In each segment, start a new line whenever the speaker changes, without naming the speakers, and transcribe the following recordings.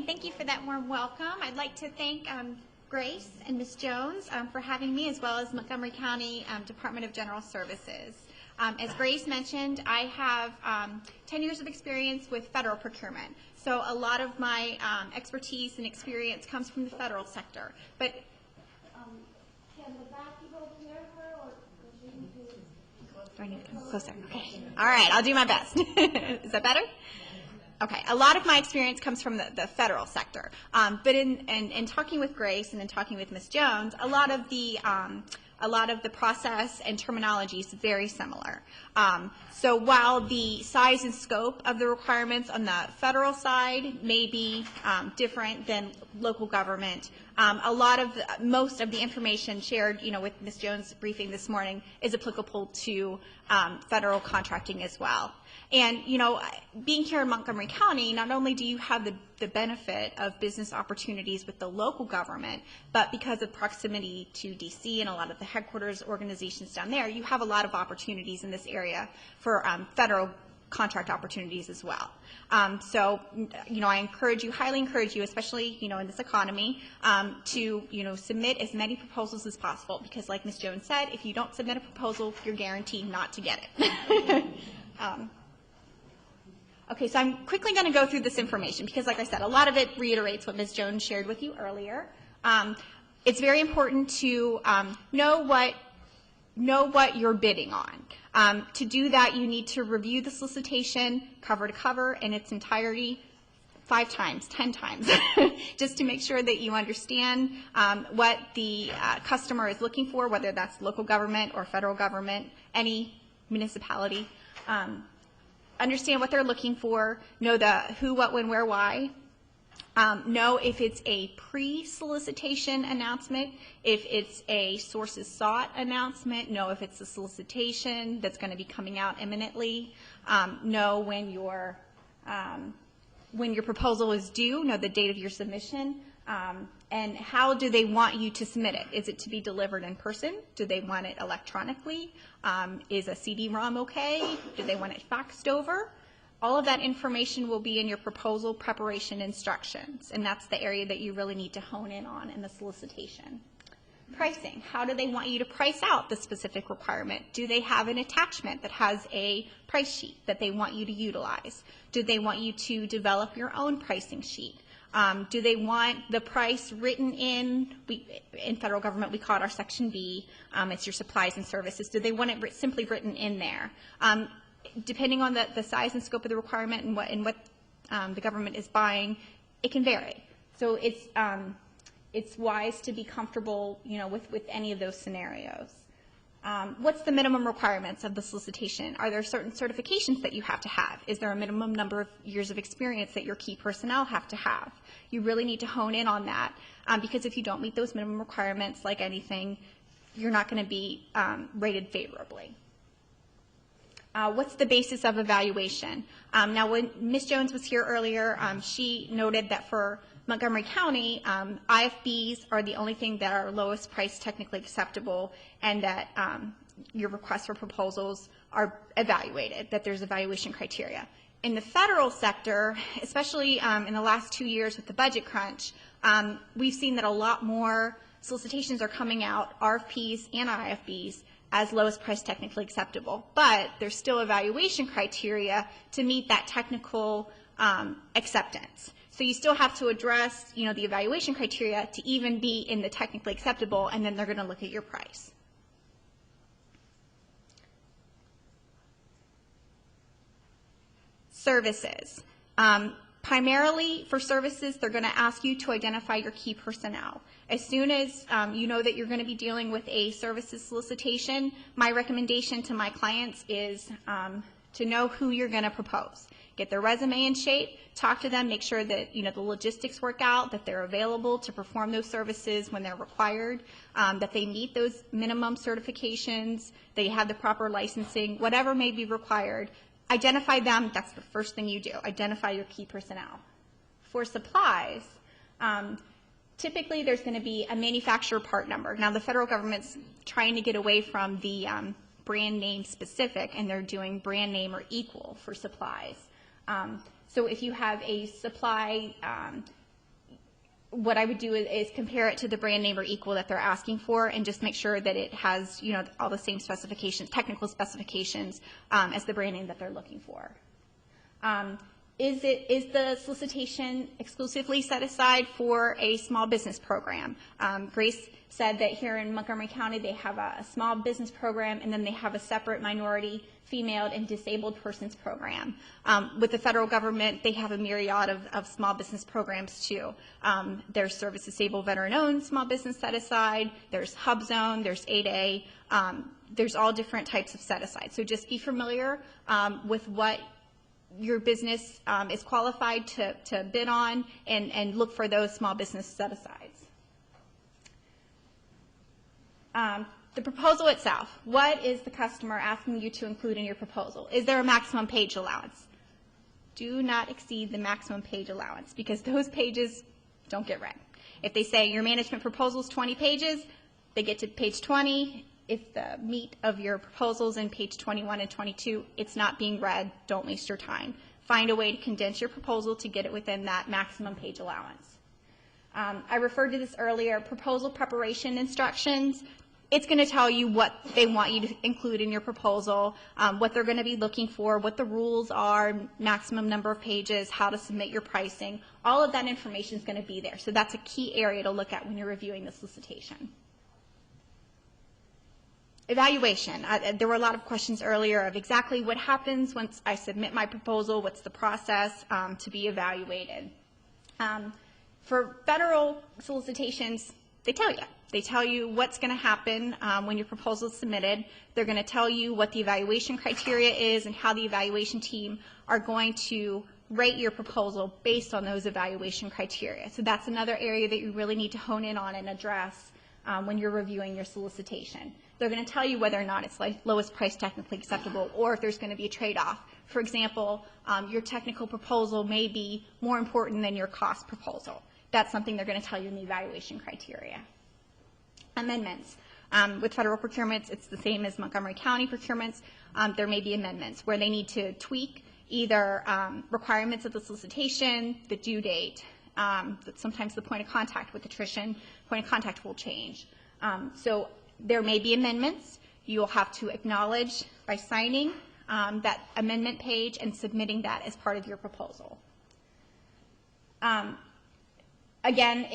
Thank you for that warm welcome. I'd like to thank Grace and Ms. Jones for having me, as well as Montgomery County Department of General Services. As Grace mentioned, I have 10 years of experience with federal procurement. So a lot of my expertise and experience comes from the federal sector. But can the back people hear her, or do I need to come closer? Okay. All right, I'll do my best. Is that better? Okay, a lot of my experience comes from the federal sector, but in talking with Grace and in talking with Ms. Jones, a lot of the process and terminology is very similar. So while the size and scope of the requirements on the federal side may be different than local government, most of the information shared, with Ms. Jones' briefing this morning is applicable to federal contracting as well. And, being here in Montgomery County, not only do you have the benefit of business opportunities with the local government, but because of proximity to D.C. and a lot of the headquarters organizations down there, you have a lot of opportunities in this area for federal contract opportunities as well. So, I highly encourage you, especially, in this economy, to, submit as many proposals as possible, because like Ms. Jones said, if you don't submit a proposal, you're guaranteed not to get it. Okay, so I'm quickly going to go through this information because, like I said, a lot of it reiterates what Ms. Jones shared with you earlier. It's very important to know what you're bidding on. To do that, you need to review the solicitation cover to cover in its entirety 5 times, 10 times, just to make sure that you understand what the customer is looking for, whether that's local government or federal government, any municipality. Understand what they're looking for, know the who, what, when, where, why, know if it's a pre-solicitation announcement, if it's a sources sought announcement, know if it's a solicitation that's going to be coming out imminently, know when your proposal is due, know the date of your submission, and how do they want you to submit it? Is it to be delivered in person? Do they want it electronically? Is a CD-ROM okay? Do they want it faxed over? All of that information will be in your proposal preparation instructions, and that's the area that you really need to hone in on in the solicitation. Pricing. How do they want you to price out the specific requirement? Do they have an attachment that has a price sheet that they want you to utilize? Do they want you to develop your own pricing sheet? Do they want the price written in federal government, we call it our Section B, it's your supplies and services. Do they want it simply written in there? Depending on the size and scope of the requirement and what the government is buying, it can vary. So it's wise to be comfortable, with any of those scenarios. What's the minimum requirements of the solicitation? Are there certain certifications that you have to have? Is there a minimum number of years of experience that your key personnel have to have? You really need to hone in on that because if you don't meet those minimum requirements, like anything, you're not going to be rated favorably. What's the basis of evaluation? Now, when Ms. Jones was here earlier, she noted that for Montgomery County, IFBs are the only thing that are lowest price technically acceptable, and that your requests for proposals are evaluated, that there's evaluation criteria. In the federal sector, especially in the last 2 years with the budget crunch, we've seen that a lot more solicitations are coming out, RFPs and IFBs, as lowest price technically acceptable. But there's still evaluation criteria to meet that technical acceptance. So you still have to address, the evaluation criteria to even be in the technically acceptable, and then they're going to look at your price. Services. Primarily for services, they're going to ask you to identify your key personnel. As soon as you know that you're going to be dealing with a services solicitation, my recommendation to my clients is to know who you're going to propose. Get their resume in shape, talk to them, make sure that the logistics work out, that they're available to perform those services when they're required, that they meet those minimum certifications, they have the proper licensing, whatever may be required. Identify them. That's the first thing you do. Identify your key personnel. For supplies, typically there's going to be a manufacturer part number. Now the federal government's trying to get away from the brand name specific, and they're doing brand name or equal for supplies. So if you have a supply what I would do is compare it to the brand name or equal that they're asking for, and just make sure that it has, you know, all the same specifications, technical specifications, as the brand name that they're looking for. Is the solicitation exclusively set aside for a small business program? Grace said that here in Montgomery County they have a small business program, and then they have a separate minority, female, and disabled persons program. With the federal government, they have a myriad of small business programs too. There's Service Disabled Veteran-Owned Small Business Set Aside, there's HubZone, there's 8A, there's all different types of set aside. So just be familiar with what your business is qualified to bid on, and look for those small business set-asides. The proposal itself, what is the customer asking you to include in your proposal? Is there a maximum page allowance? Do not exceed the maximum page allowance, because those pages don't get read. If they say your management proposal is 20 pages, they get to page 20. If the meat of your proposals in page 21 and 22, it's not being read, don't waste your time. Find a way to condense your proposal to get it within that maximum page allowance. I referred to this earlier, proposal preparation instructions. It's going to tell you what they want you to include in your proposal, what they're going to be looking for, what the rules are, maximum number of pages, how to submit your pricing. All of that information is going to be there. So that's a key area to look at when you're reviewing the solicitation. Evaluation. There were a lot of questions earlier of exactly what happens once I submit my proposal, what's the process to be evaluated. For federal solicitations, they tell you. They tell you what's going to happen when your proposal is submitted. They're going to tell you what the evaluation criteria is and how the evaluation team are going to rate your proposal based on those evaluation criteria. So that's another area that you really need to hone in on and address when you're reviewing your solicitation. They're going to tell you whether or not it's like lowest price technically acceptable, or if there's going to be a trade-off. For example, your technical proposal may be more important than your cost proposal. That's something they're going to tell you in the evaluation criteria. Amendments. With federal procurements, it's the same as Montgomery County procurements. There may be amendments where they need to tweak either requirements of the solicitation, the due date, sometimes the point of contact with attrition, point of contact will change. So there may be amendments. You'll have to acknowledge by signing that amendment page and submitting that as part of your proposal. Again,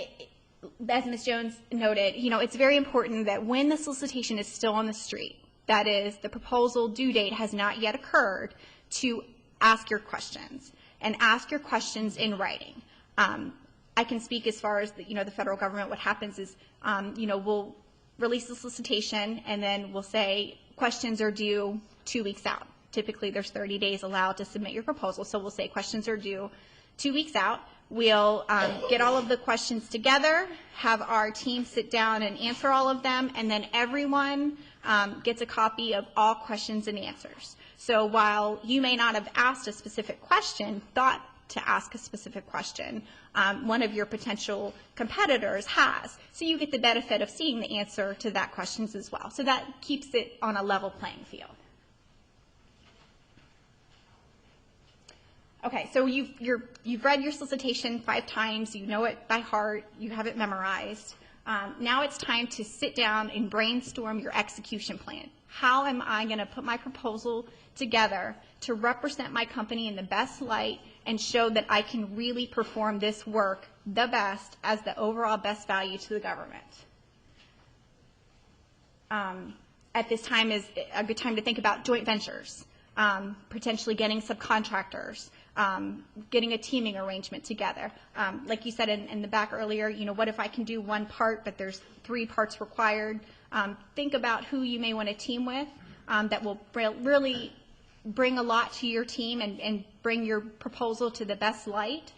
as Ms. Jones noted, you know, it's very important that when the solicitation is still on the street, that is, the proposal due date has not yet occurred, to ask your questions, and ask your questions in writing. I can speak as far as the federal government. What happens is, we'll release the solicitation, and then we'll say questions are due 2 weeks out. Typically, there's 30 days allowed to submit your proposal, so we'll say questions are due 2 weeks out. We'll get all of the questions together, have our team sit down and answer all of them, and then everyone gets a copy of all questions and answers. So while you may not have asked a specific question, thought to ask a specific question, one of your potential competitors has. So you get the benefit of seeing the answer to that questions as well. So that keeps it on a level playing field. Okay, so you've read your solicitation 5 times, you know it by heart, you have it memorized. Now it's time to sit down and brainstorm your execution plan. How am I going to put my proposal together to represent my company in the best light and show that I can really perform this work the best as the overall best value to the government? At this time is a good time to think about joint ventures, potentially getting subcontractors, getting a teaming arrangement together. Like you said in the back earlier, what if I can do one part but there's 3 parts required? Think about who you may want to team with that will really bring a lot to your team and bring your proposal to the best light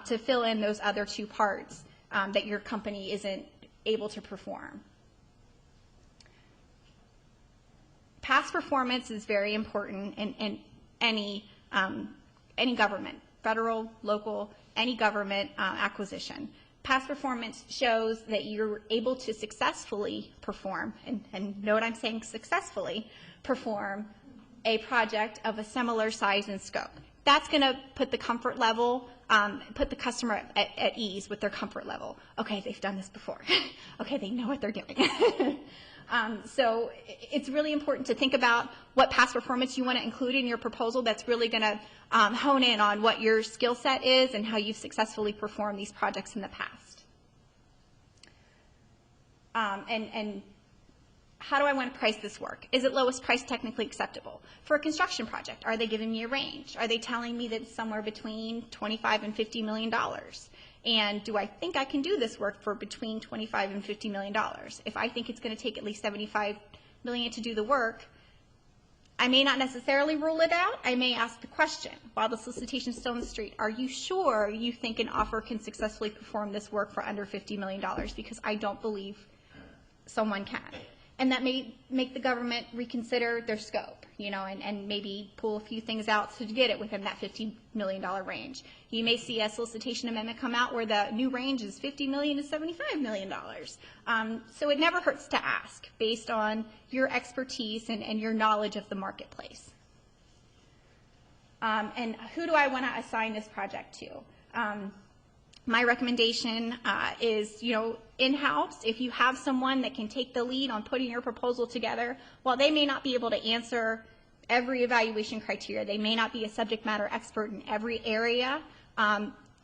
to fill in those other 2 parts that your company isn't able to perform. Past performance is very important in any government, federal, local, any government acquisition. Past performance shows that you're able to successfully perform, and note I'm saying successfully perform, a project of a similar size and scope. that's going to put the comfort level, put the customer at ease with their comfort level. Okay, they've done this before. Okay, they know what they're doing. So it's really important to think about what past performance you want to include in your proposal that's really going to hone in on what your skill set is and how you've successfully performed these projects in the past. And how do I want to price this work? Is it lowest price technically acceptable? For a construction project, are they giving me a range? Are they telling me that it's somewhere between $25 and $50 million? And do I think I can do this work for between $25 and $50 million? If I think it's going to take at least $75 million to do the work, I may not necessarily rule it out. I may ask the question while the solicitation is still in the street. Are you sure you think an offer can successfully perform this work for under $50 million? Because I don't believe someone can. And that may make the government reconsider their scope, you know, and maybe pull a few things out to get it within that $50 million range. You may see a solicitation amendment come out where the new range is $50 million to $75 million. So it never hurts to ask based on your expertise and your knowledge of the marketplace. And who do I want to assign this project to? My recommendation is, you know, in-house. If you have someone that can take the lead on putting your proposal together, while they may not be able to answer every evaluation criteria, they may not be a subject matter expert in every area,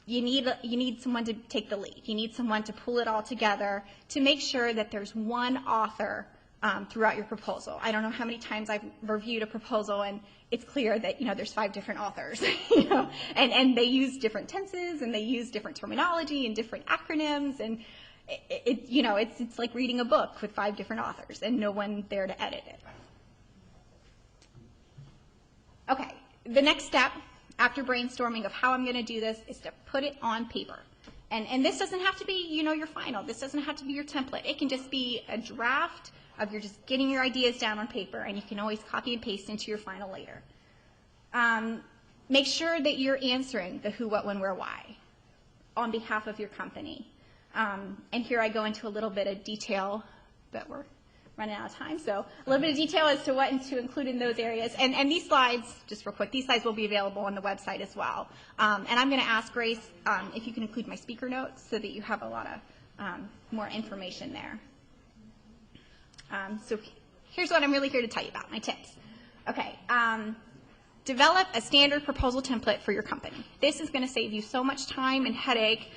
you need someone to take the lead. You need someone to pull it all together to make sure that there's one author throughout your proposal. I don't know how many times I've reviewed a proposal and it's clear that, you know, there's 5 different authors, you know, and they use different tenses and they use different terminology and different acronyms, and you know, it's like reading a book with 5 different authors and no one there to edit it. Okay, the next step after brainstorming of how I'm going to do this is to put it on paper. And this doesn't have to be, you know, your final. This doesn't have to be your template. It can just be a draft of you're just getting your ideas down on paper, and you can always copy and paste into your final later. Make sure that you're answering the who, what, when, where, why on behalf of your company. And here I go into a little bit of detail, but we're running out of time, so a little bit of detail as to what to include in those areas. And these slides, just real quick, these slides will be available on the website as well. And I'm going to ask Grace if you can include my speaker notes so that you have a lot of more information there. So here's what I'm really here to tell you about, my tips. Okay, develop a standard proposal template for your company. This is going to save you so much time and headache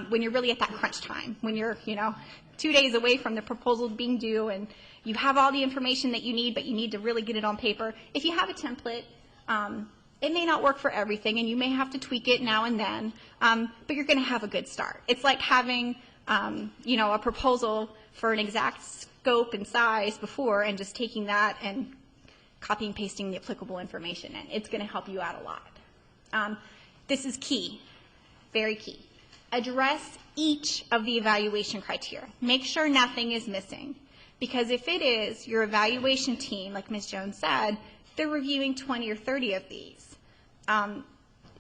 when you're really at that crunch time, when you're, you know, 2 days away from the proposal being due and you have all the information that you need, but you need to really get it on paper. If you have a template, it may not work for everything and you may have to tweak it now and then, but you're going to have a good start. It's like having, you know, a proposal for an exact scope and size before and just taking that and copy and pasting the applicable information in. It's going to help you out a lot. This is key, very key. Address each of the evaluation criteria. Make sure nothing is missing, because if it is, your evaluation team, like Ms. Jones said, they're reviewing 20 or 30 of these.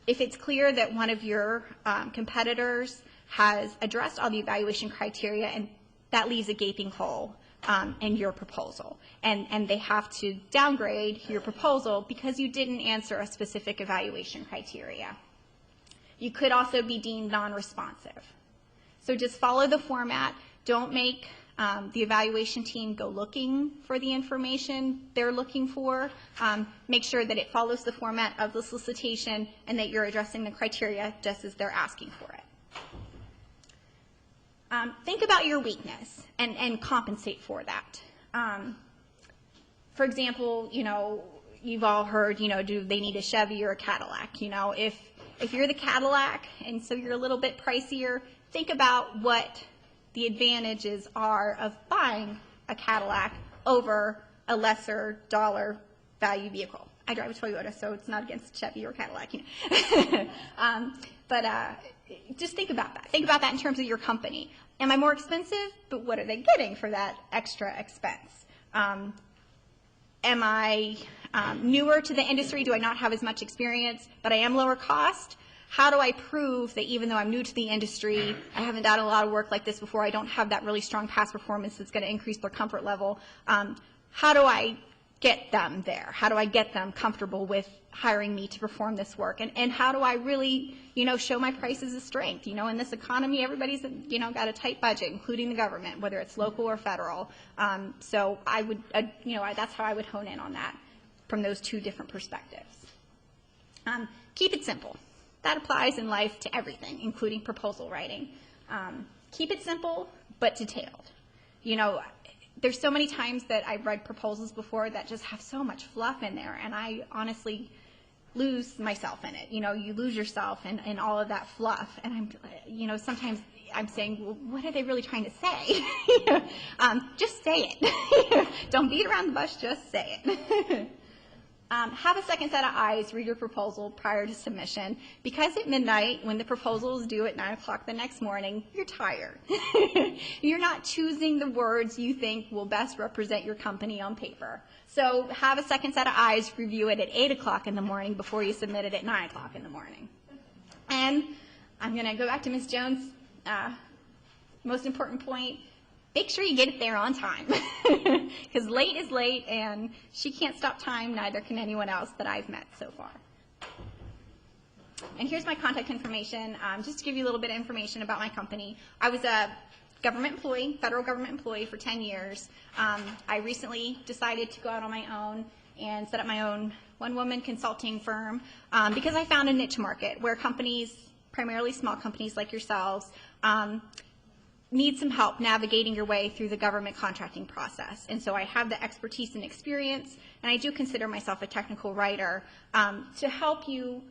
If it's clear that one of your competitors has addressed all the evaluation criteria and that leaves a gaping hole in your proposal, and they have to downgrade your proposal because you didn't answer a specific evaluation criteria. You could also be deemed non-responsive. So just follow the format. Don't make the evaluation team go looking for the information they're looking for. Make sure that it follows the format of the solicitation and that you're addressing the criteria just as they're asking for it. Think about your weakness and compensate for that. For example, you know, you've all heard, you know, do they need a Chevy or a Cadillac? You know, if you're the Cadillac and so you're a little bit pricier, think about what the advantages are of buying a Cadillac over a lesser dollar value vehicle. I drive a Toyota, so it's not against Chevy or Cadillac. You know. But just think about that. Think about that in terms of your company. Am I more expensive? But what are they getting for that extra expense? Am I newer to the industry? Do I not have as much experience, but I am lower cost? How do I prove that even though I'm new to the industry, I haven't done a lot of work like this before, I don't have that really strong past performance that's going to increase their comfort level? How do I get them there? How do I get them comfortable with hiring me to perform this work? And how do I really, show my price as a strength? In this economy, everybody's, got a tight budget, including the government, whether it's local or federal. So I would, that's how I would hone in on that from those two different perspectives. Keep it simple. That applies in life to everything, including proposal writing. Keep it simple, but detailed. There's so many times that I've read proposals before that just have so much fluff in there, and I honestly lose myself in it. You lose yourself in all of that fluff, and sometimes I'm saying, well, what are they really trying to say? Just say it. Don't beat around the bush, just say it. Have a second set of eyes read your proposal prior to submission, because at midnight, when the proposal is due at 9 o'clock the next morning, you're tired. You're not choosing the words you think will best represent your company on paper. So have a second set of eyes review it at 8 o'clock in the morning before you submit it at 9 o'clock in the morning. And I'm going to go back to Ms. Jones' most important point. Make sure you get it there on time, because late is late, and she can't stop time, neither can anyone else that I've met so far. And here's my contact information, just to give you a little bit of information about my company. I was a government employee, federal government employee for 10 years. I recently decided to go out on my own and set up my own one-woman consulting firm because I found a niche market where companies, primarily small companies like yourselves, need some help navigating your way through the government contracting process. And so I have the expertise and experience, and I do consider myself a technical writer, to help you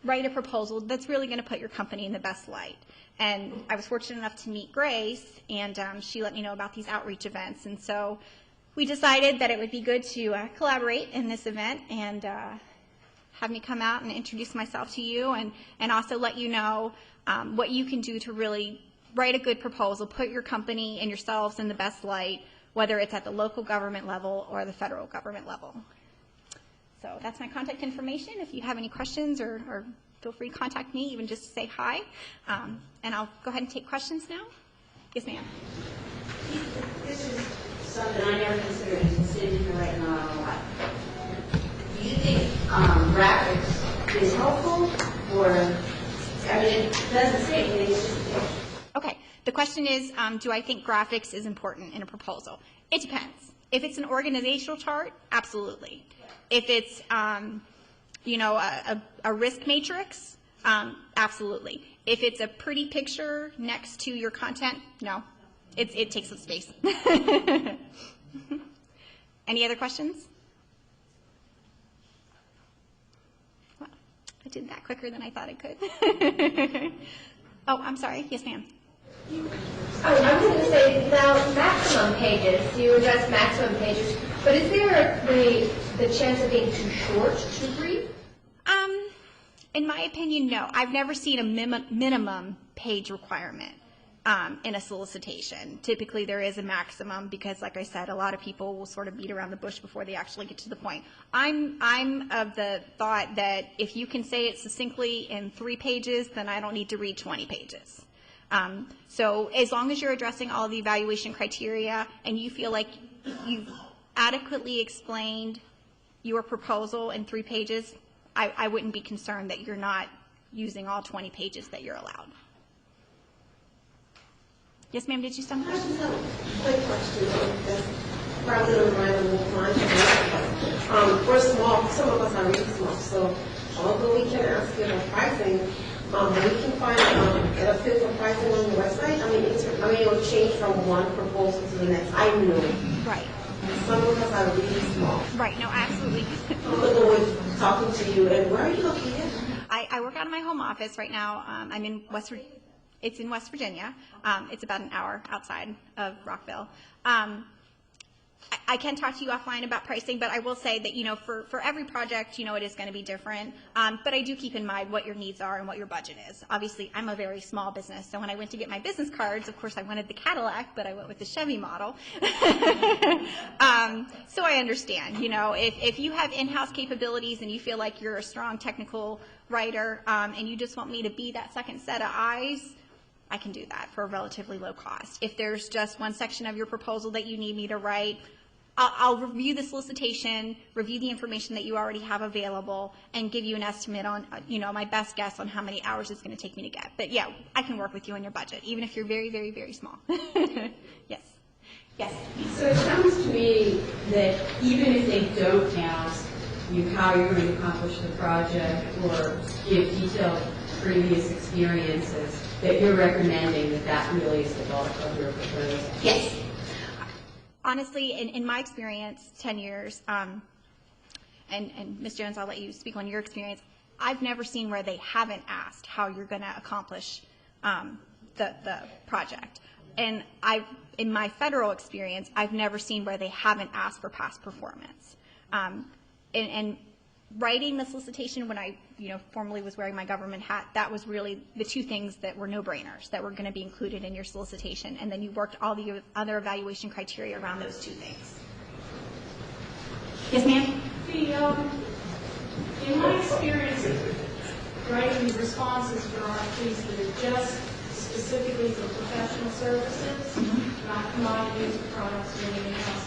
write a proposal that's really going to put your company in the best light. And I was fortunate enough to meet Grace, and she let me know about these outreach events. And so we decided that it would be good to collaborate in this event and have me come out and introduce myself to you, and also let you know what you can do to really write a good proposal, put your company and yourselves in the best light, whether it's at the local government level or the federal government level. So that's my contact information. If you have any questions, or feel free to contact me, even just to say hi. And I'll go ahead and take questions now. Yes, ma'am.
This is something I never considered sitting here right now a lot. Do you think graphics is helpful, or, I mean, it doesn't say anything, it's just a picture.
Okay, the question is, do I think graphics is important in a proposal? It depends. If it's an organizational chart, absolutely. If it's, a risk matrix, absolutely. If it's a pretty picture next to your content, no. It takes up space. Any other questions? Well, I did that quicker than I thought I could. Oh, I'm sorry. Yes, ma'am.
I was going to say, now, maximum pages, you address maximum pages, but is there the chance of being too short, too brief?
In my opinion, no. I've never seen a minimum page requirement in a solicitation. Typically, there is a maximum because, like I said, a lot of people will sort of beat around the bush before they actually get to the point. I'm of the thought that if you can say it succinctly in 3 pages, then I don't need to read 20 pages. So as long as you're addressing all the evaluation criteria and you feel like you've adequately explained your proposal in 3 pages, I wouldn't be concerned that you're not using all 20 pages that you're allowed. Yes, ma'am, did you have
I just have a quick question that's probably a reliable time. We're small, some of us are really small, so although we can ask you for pricing, we can find get a feel for pricing on your website. I mean, it will change from one proposal to the next. I know.
Right.
Some of us are really small.
Right, no, absolutely.
I'm always talking to you, and where are you located?
I work out of my home office right now. I'm in West Virginia. It's in West Virginia. It's about an hour outside of Rockville. I can talk to you offline about pricing, but I will say that, for every project, it is going to be different. But I do keep in mind what your needs are and what your budget is. Obviously, I'm a very small business, so when I went to get my business cards, of course, I wanted the Cadillac, but I went with the Chevy model. So I understand, if you have in-house capabilities and you feel like you're a strong technical writer and you just want me to be that second set of eyes, I can do that for a relatively low cost. If there's just one section of your proposal that you need me to write, I'll review the solicitation, review the information that you already have available, and give you an estimate on, my best guess on how many hours it's going to take me to get. But yeah, I can work with you on your budget, even if you're very, very, very small. Yes. Yes.
So it sounds to me that even if they don't ask you how you're going to accomplish the project or give detailed previous experiences, that you're recommending that really is the bulk of your proposal.
Yes. Honestly, in my experience, 10 years, and Ms. Jones, I'll let you speak on your experience, I've never seen where they haven't asked how you're going to accomplish the project. And in my federal experience, I've never seen where they haven't asked for past performance. And writing the solicitation when I, formerly was wearing my government hat, that was really the two things that were no-brainers that were going to be included in your solicitation. And then you worked all the other evaluation criteria around those two things. Yes, ma'am?
In my experience, writing responses for RFPs that are just specifically for professional services, not commodities or products or anything else,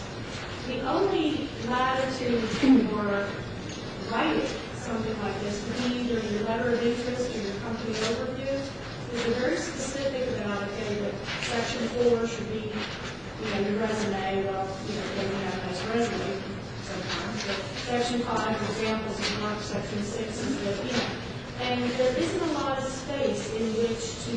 the only latitude for writing something like this would be either your letter of interest or your company overview. There's a very specific about, okay, that section 4 should be, your resume. Well, then you have a nice resume sometimes. But section 5, examples of work, section 6 is the, and there isn't a lot of space in which to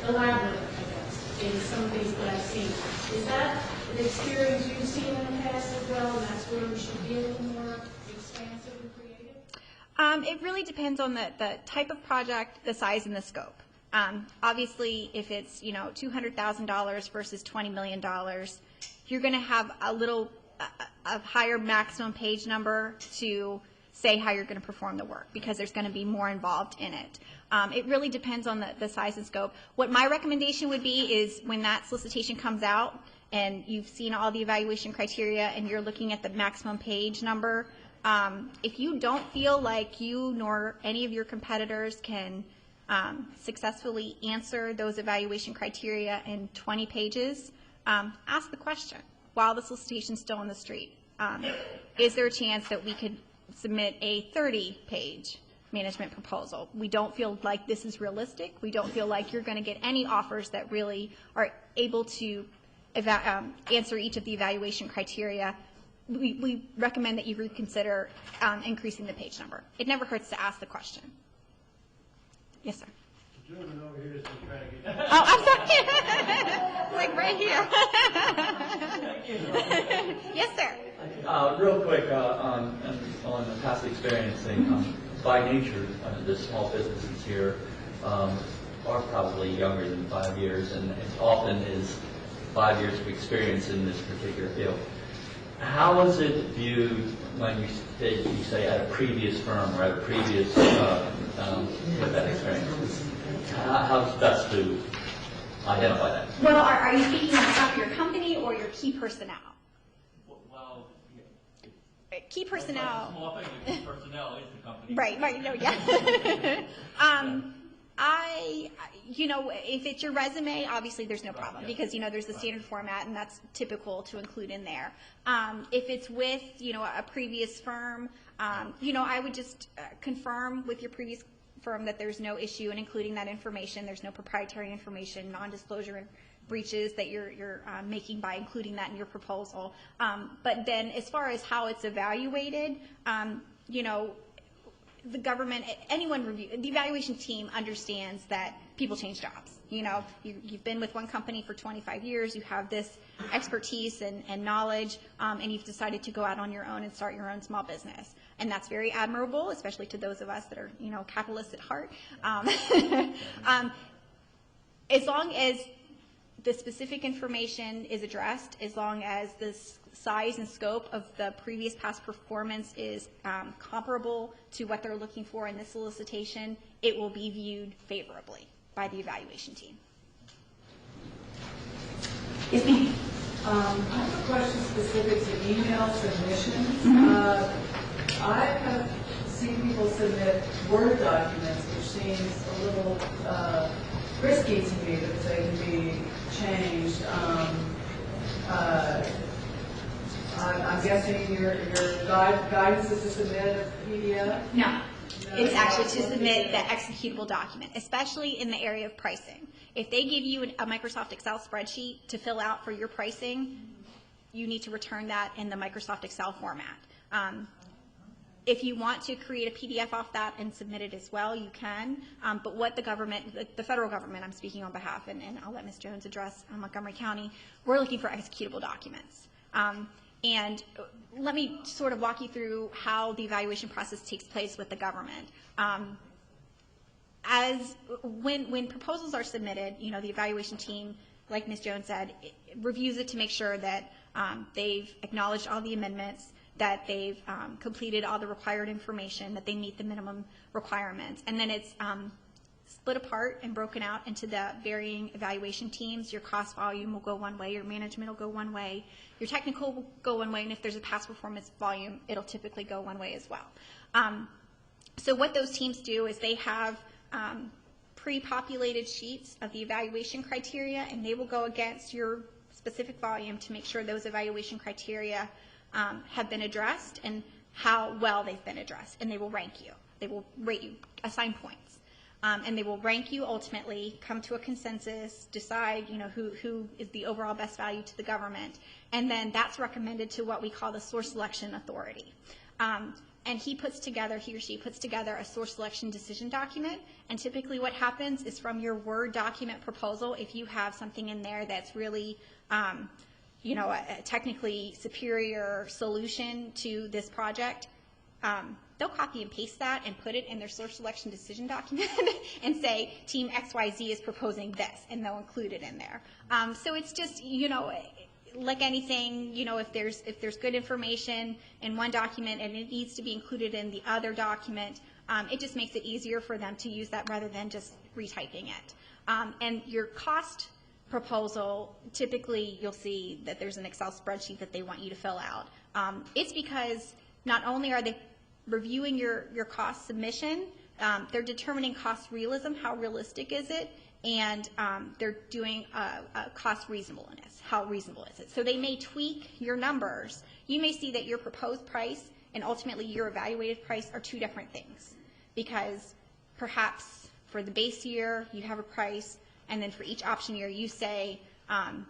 elaborate, I guess, in some of these that I've seen. Is that an experience you've seen in the past as well, and that's where we should be a little more expansive and creative?
It really depends on the type of project, the size, and the scope. Obviously, if it's, $200,000 versus $20 million, you're going to have a higher maximum page number to say how you're going to perform the work because there's going to be more involved in it. It really depends on the size and scope. What my recommendation would be is when that solicitation comes out and you've seen all the evaluation criteria and you're looking at the maximum page number, if you don't feel like you nor any of your competitors can successfully answer those evaluation criteria in 20 pages, ask the question while the solicitation is still on the street. Is there a chance that we could submit a 30-page management proposal? We don't feel like this is realistic. We don't feel like you're going to get any offers that really are able to answer each of the evaluation criteria. We recommend that you reconsider increasing the page number. It never hurts to ask the question. Yes, sir.
The gentleman over here is trying to get.
Oh, I'm sorry. Like right here. Yes, sir.
Real quick on the past experience thing. By nature, the small businesses here are probably younger than 5 years, and it often is 5 years of experience in this particular field. How is it viewed when you say at a previous firm or at a previous with that experience? How's best to identify that?
Well, are you speaking on behalf of your company or your key personnel?
Well,
Key personnel.
Small thing, the key personnel is the company.
Right, no, yeah. If it's your resume, obviously there's no problem because, there's the standard format and that's typical to include in there. If it's with, a previous firm, I would just confirm with your previous firm that there's no issue in including that information. There's no proprietary information, non-disclosure breaches that you're making by including that in your proposal. But then as far as how it's evaluated, the government, the evaluation team understands that people change jobs. You've been with one company for 25 years, you have this expertise and knowledge, and you've decided to go out on your own and start your own small business. And that's very admirable, especially to those of us that are, capitalists at heart. As long as the specific information is addressed, as long as the size and scope of the previous past performance is comparable to what they're looking for in this solicitation, it will be viewed favorably by the evaluation team. Yes, ma'am.
I have a question specific to email submissions. I have seen people submit Word documents, which seems a little risky to me that they can be changed. I'm guessing your guidance is to submit a PDF?
No. It's actually to submit the executable document, especially in the area of pricing. If they give you a Microsoft Excel spreadsheet to fill out for your pricing, you need to return that in the Microsoft Excel format. If you want to create a PDF off that and submit it as well, you can. But what the government, the federal government, I'm speaking on behalf, and I'll let Ms. Jones address Montgomery County, we're looking for executable documents. And let me sort of walk you through how the evaluation process takes place with the government. When proposals are submitted, you know, the evaluation team, like Ms. Jones said, reviews it to make sure that they've acknowledged all the amendments, that they've completed all the required information, that they meet the minimum requirements. And then it's split apart and broken out into the varying evaluation teams. Your cost volume will go one way, your management will go one way, your technical will go one way, and if there's a past performance volume, it'll typically go one way as well. So what those teams do is they have pre-populated sheets of the evaluation criteria, and they will go against your specific volume to make sure those evaluation criteria have been addressed and how well they've been addressed, and they will rank you. They will rate you, assign points, and they will rank you ultimately, come to a consensus, decide, you know, who is the overall best value to the government, and then that's recommended to what we call the source selection authority. And he or she puts together a source selection decision document, and typically what happens is from your Word document proposal, if you have something in there that's really you know, a technically superior solution to this project, they'll copy and paste that and put it in their source selection decision document and say, Team XYZ is proposing this, and they'll include it in there. So it's just, you know, like anything, you know, if there's good information in one document and it needs to be included in the other document, it just makes it easier for them to use that rather than just retyping it. And your cost proposal, typically you'll see that there's an Excel spreadsheet that they want you to fill out. It's because not only are they reviewing your cost submission, they're determining cost realism, how realistic is it, and they're doing a cost reasonableness, how reasonable is it. So they may tweak your numbers. You may see that your proposed price and ultimately your evaluated price are two different things, because perhaps for the base year you have a price, and then for each option year you say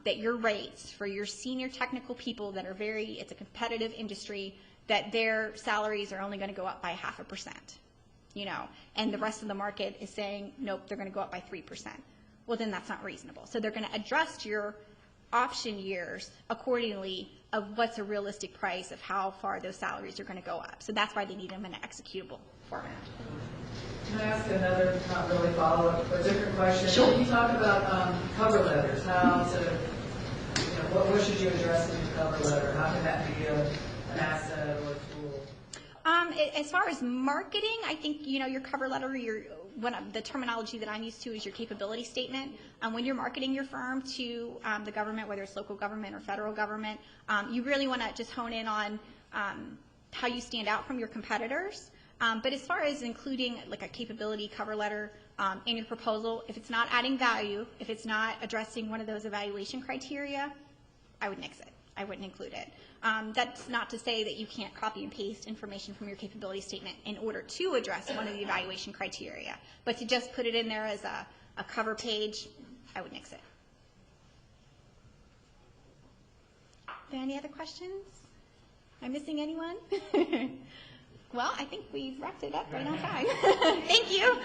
that your rates for your senior technical people that are it's a competitive industry, that their salaries are only going to go up by 0.5%, you know, and the rest of the market is saying, nope, they're going to go up by 3%. Well, then that's not reasonable. So they're going to adjust your option years accordingly of what's a realistic price of how far those salaries are going to go up. So that's why they need them in an executable format.
Can I ask another, not really follow-up, but different question? Sure. Can you talk about cover letters, how to, you know, what should you address in your cover letter? How can that be an asset or a tool?
As far as marketing, I think, you know, your cover letter, the terminology that I'm used to is your capability statement. When you're marketing your firm to the government, whether it's local government or federal government, you really want to just hone in on how you stand out from your competitors. But as far as including like a capability cover letter in your proposal, if it's not adding value, if it's not addressing one of those evaluation criteria, I would nix it. I wouldn't include it. That's not to say that you can't copy and paste information from your capability statement in order to address one of the evaluation criteria. But to just put it in there as a cover page, I would nix it. Are there any other questions? Am I missing anyone? Well, I think we've wrapped it up right on time. Thank you.